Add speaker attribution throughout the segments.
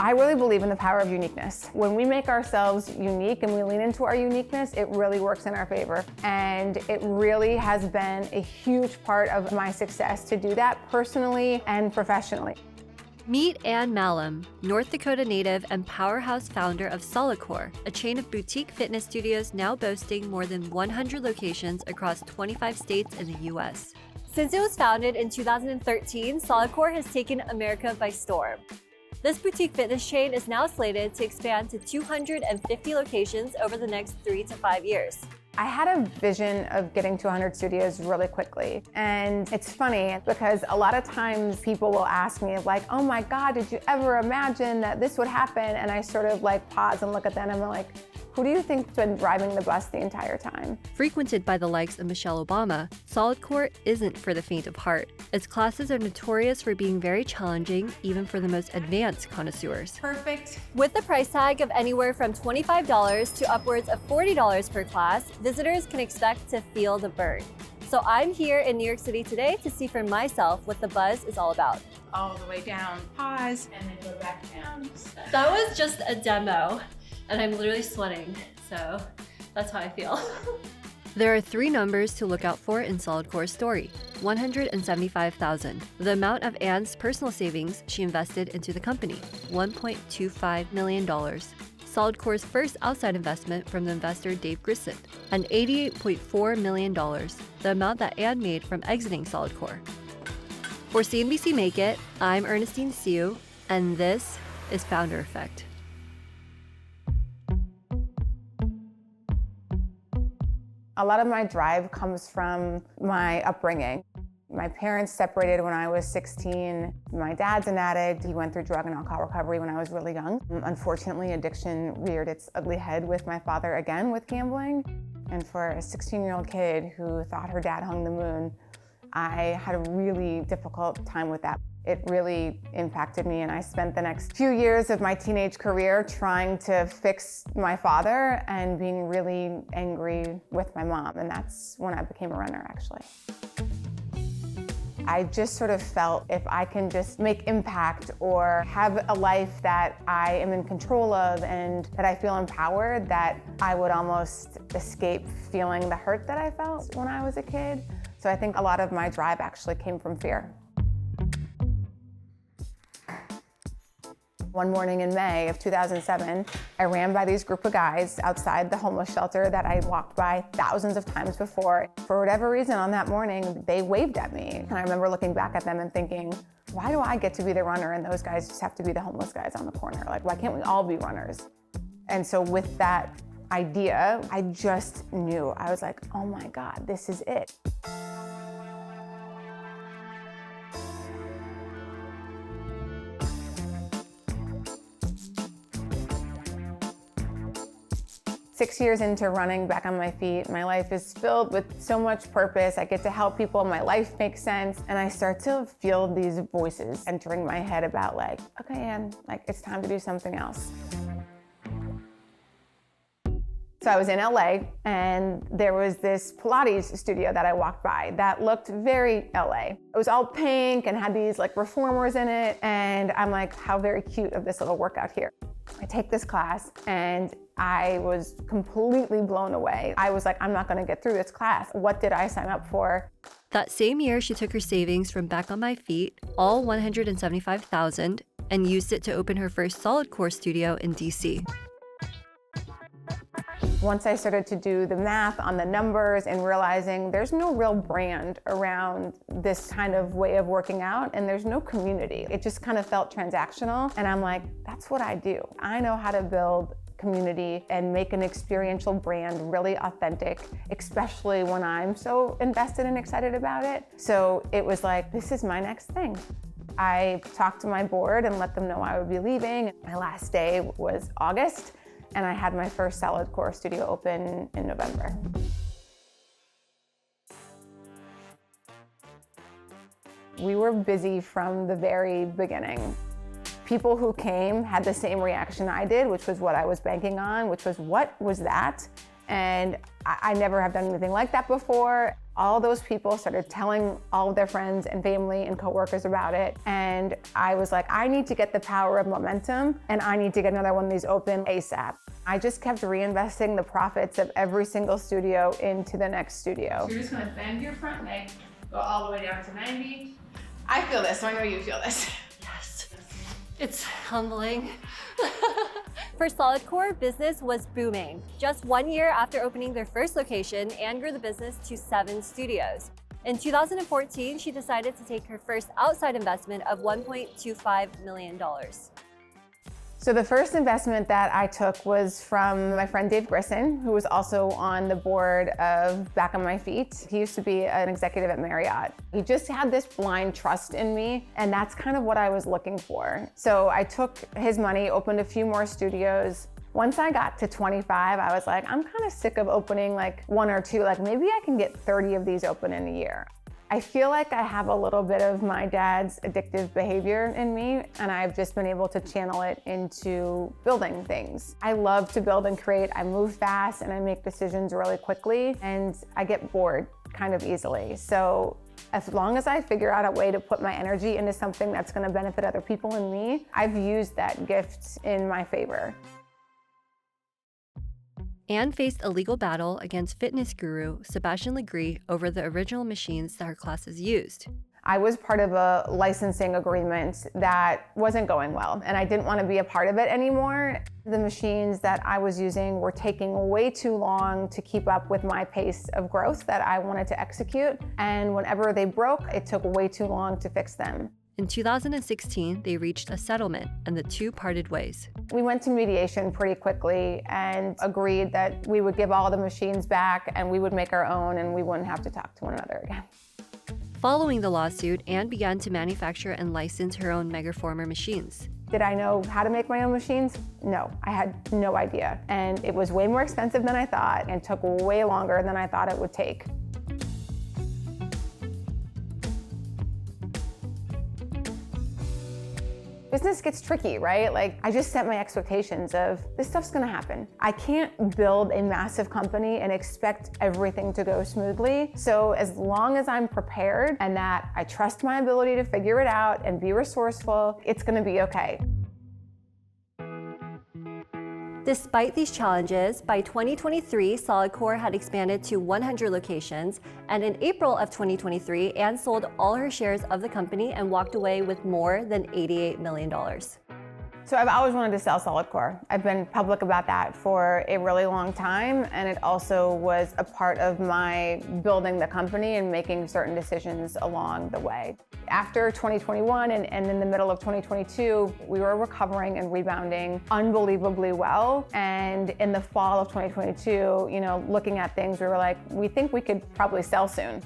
Speaker 1: I really believe in the power of uniqueness. When we make ourselves unique and we lean into our uniqueness, it really works in our favor. And it really has been a huge part of my success to do that personally and professionally.
Speaker 2: Meet Ann Mahlum, North Dakota native and powerhouse founder of Solidcore, a chain of boutique fitness studios now boasting more than 100 locations across 25 states in the U.S. Since it was founded in 2013, Solidcore has taken America by storm. This boutique fitness chain is now slated to expand to 250 locations over the next 3 to 5 years.
Speaker 1: I had a vision of getting to 100 studios really quickly. And it's funny because a lot of times people will ask me like, oh my God, did you ever imagine that this would happen? And I sort of like pause and look at them and I'm like, who do you think's been driving the bus the entire time?
Speaker 2: Frequented by the likes of Michelle Obama, Solidcore isn't for the faint of heart. Its classes are notorious for being very challenging, even for the most advanced connoisseurs.
Speaker 1: Perfect.
Speaker 2: With the price tag of anywhere from $25 to upwards of $40 per class, visitors can expect to feel the burn. So I'm here in New York City today to see for myself what the buzz is all about.
Speaker 3: All the way down, pause, and then go back down.
Speaker 2: That was just a demo, and I'm literally sweating, so that's how I feel. There are 3 numbers to look out for in Solidcore's story. 175,000, the amount of Ann's personal savings she invested into the company. $1.25 million. Solidcore's first outside investment from the investor Dave Grisson, and $88.4 million, the amount that Ann made from exiting Solidcore. For CNBC Make It, I'm Ernestine Siu, and this is Founder Effect.
Speaker 1: A lot of my drive comes from my upbringing. My parents separated when I was 16. My dad's an addict. He went through drug and alcohol recovery when I was really young. Unfortunately, addiction reared its ugly head with my father again with gambling. And for a 16-year-old kid who thought her dad hung the moon, I had a really difficult time with that. It really impacted me, and I spent the next few years of my teenage career trying to fix my father and being really angry with my mom, and that's when I became a runner, actually. I just sort of felt if I can just make impact or have a life that I am in control of and that I feel empowered, that I would almost escape feeling the hurt that I felt when I was a kid. So I think a lot of my drive actually came from fear. One morning in May of 2007, I ran by these group of guys outside the homeless shelter that I walked by thousands of times before. For whatever reason on that morning, they waved at me. And I remember looking back at them and thinking, why do I get to be the runner and those guys just have to be the homeless guys on the corner? Like, why can't we all be runners? And so with that idea, I just knew. I was like, oh my God, this is it. Six years into running back on my feet, my life is filled with so much purpose. I get to help people, my life makes sense. And I start to feel these voices entering my head about like, okay, Ann, like it's time to do something else. So I was in LA and there was this Pilates studio that I walked by that looked very LA. It was all pink and had these like reformers in it. And I'm like, how very cute of this little workout here. I take this class and I was completely blown away. I was like, I'm not gonna get through this class. What did I sign up for?
Speaker 2: That same year, she took her savings from Back on My Feet, all $175,000, and used it to open her first Solidcore studio in DC.
Speaker 1: Once I started to do the math on the numbers and realizing there's no real brand around this kind of way of working out and there's no community. It just kind of felt transactional. And I'm like, that's what I do. I know how to build community and make an experiential brand really authentic, especially when I'm so invested and excited about it. So it was like, this is my next thing. I talked to my board and let them know I would be leaving. My last day was August. And I had my first Solidcore studio open in November. We were busy from the very beginning. People who came had the same reaction I did, which was what I was banking on, which was, what was that? And I never have done anything like that before. All those people started telling all of their friends and family and coworkers about it. And I was like, I need to get the power of momentum and I need to get another one of these open ASAP. I just kept reinvesting the profits of every single studio into the next studio.
Speaker 3: So you're just gonna bend your front leg, go all the way down to 90. I feel this, so I know you feel this.
Speaker 2: Yes, it's humbling. For Solidcore, business was booming. Just 1 year after opening their first location, Anne grew the business to 7 studios. In 2014, she decided to take her first outside investment of $1.25 million.
Speaker 1: So the first investment that I took was from my friend Dave Grisson, who was also on the board of Back on My Feet. He used to be an executive at Marriott. He just had this blind trust in me, and that's kind of what I was looking for. So I took his money, opened a few more studios. Once I got to 25, I was like, I'm kind of sick of opening like 1 or 2, like maybe I can get 30 of these open in a year. I feel like I have a little bit of my dad's addictive behavior in me, and I've just been able to channel it into building things. I love to build and create. I move fast and I make decisions really quickly, and I get bored kind of easily. So as long as I figure out a way to put my energy into something that's going to benefit other people and me, I've used that gift in my favor.
Speaker 2: Anne faced a legal battle against fitness guru Sebastian Legree over the original machines that her classes used.
Speaker 1: I was part of a licensing agreement that wasn't going well, and I didn't want to be a part of it anymore. The machines that I was using were taking way too long to keep up with my pace of growth that I wanted to execute, and whenever they broke, it took way too long to fix them.
Speaker 2: In 2016, they reached a settlement and the two parted ways.
Speaker 1: We went to mediation pretty quickly and agreed that we would give all the machines back and we would make our own and we wouldn't have to talk to one another again.
Speaker 2: Following the lawsuit, Anne began to manufacture and license her own Megaformer machines.
Speaker 1: Did I know how to make my own machines? No, I had no idea. And it was way more expensive than I thought and took way longer than I thought it would take. Business gets tricky, right? Like, I just set my expectations of this stuff's gonna happen. I can't build a massive company and expect everything to go smoothly. So as long as I'm prepared and that I trust my ability to figure it out and be resourceful, it's gonna be okay.
Speaker 2: Despite these challenges, by 2023, Solidcore had expanded to 100 locations, and in April of 2023, Anne sold all her shares of the company and walked away with more than $88 million.
Speaker 1: So I've always wanted to sell Solidcore. I've been public about that for a really long time, and it also was a part of my building the company and making certain decisions along the way. After 2021 and in the middle of 2022, we were recovering and rebounding unbelievably well. And in the fall of 2022, looking at things, we were like, we think we could probably sell soon.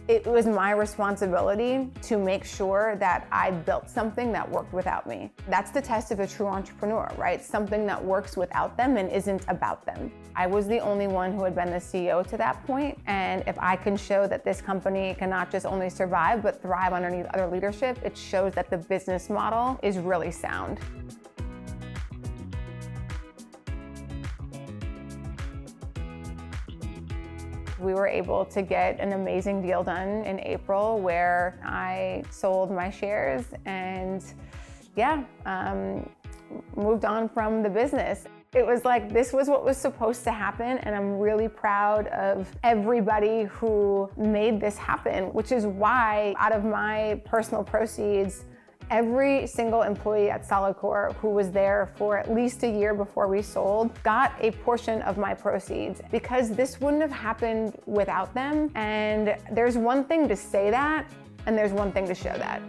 Speaker 1: It was my responsibility to make sure that I built something that worked without me. That's the test of a true entrepreneur, right? Something that works without them and isn't about them. I was the only one who had been the CEO to that point, and if I can show that this company can not just only survive, but thrive underneath other leadership, it shows that the business model is really sound. We were able to get an amazing deal done in April where I sold my shares and moved on from the business. It was like, this was what was supposed to happen, and I'm really proud of everybody who made this happen, which is why out of my personal proceeds, every single employee at Solidcore who was there for at least a year before we sold got a portion of my proceeds, because this wouldn't have happened without them. And there's one thing to say that, and there's one thing to show that.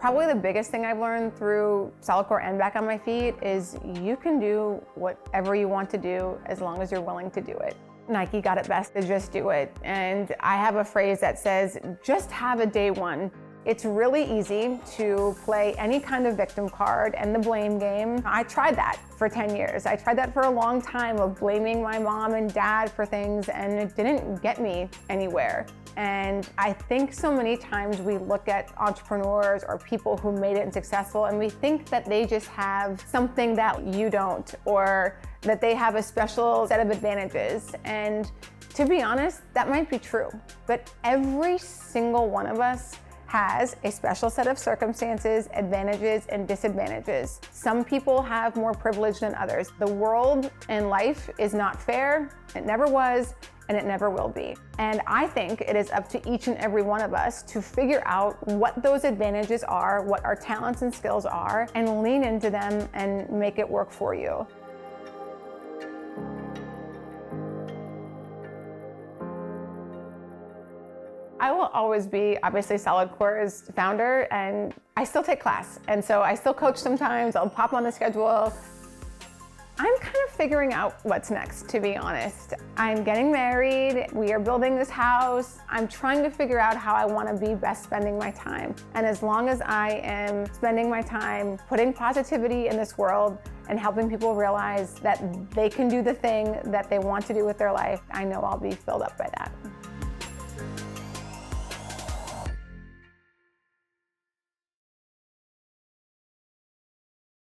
Speaker 1: Probably the biggest thing I've learned through Solidcore and Back on My Feet is you can do whatever you want to do as long as you're willing to do it. Nike got it best to just do it. And I have a phrase that says, just have a day one. It's really easy to play any kind of victim card and the blame game. I tried that for 10 years. I tried that for a long time of blaming my mom and dad for things, and it didn't get me anywhere. And I think so many times we look at entrepreneurs or people who made it and successful, and we think that they just have something that you don't, or that they have a special set of advantages. And to be honest, that might be true, but every single one of us has a special set of circumstances, advantages, and disadvantages. Some people have more privilege than others. The world and life is not fair. It never was, and it never will be. And I think it is up to each and every one of us to figure out what those advantages are, what our talents and skills are, and lean into them and make it work for you. I will always be, obviously, Solidcore's founder, and I still take class. And so I still coach sometimes. I'll pop on the schedule. I'm kind of figuring out what's next, to be honest. I'm getting married. We are building this house. I'm trying to figure out how I want to be best spending my time. And as long as I am spending my time putting positivity in this world and helping people realize that they can do the thing that they want to do with their life, I know I'll be filled up by that.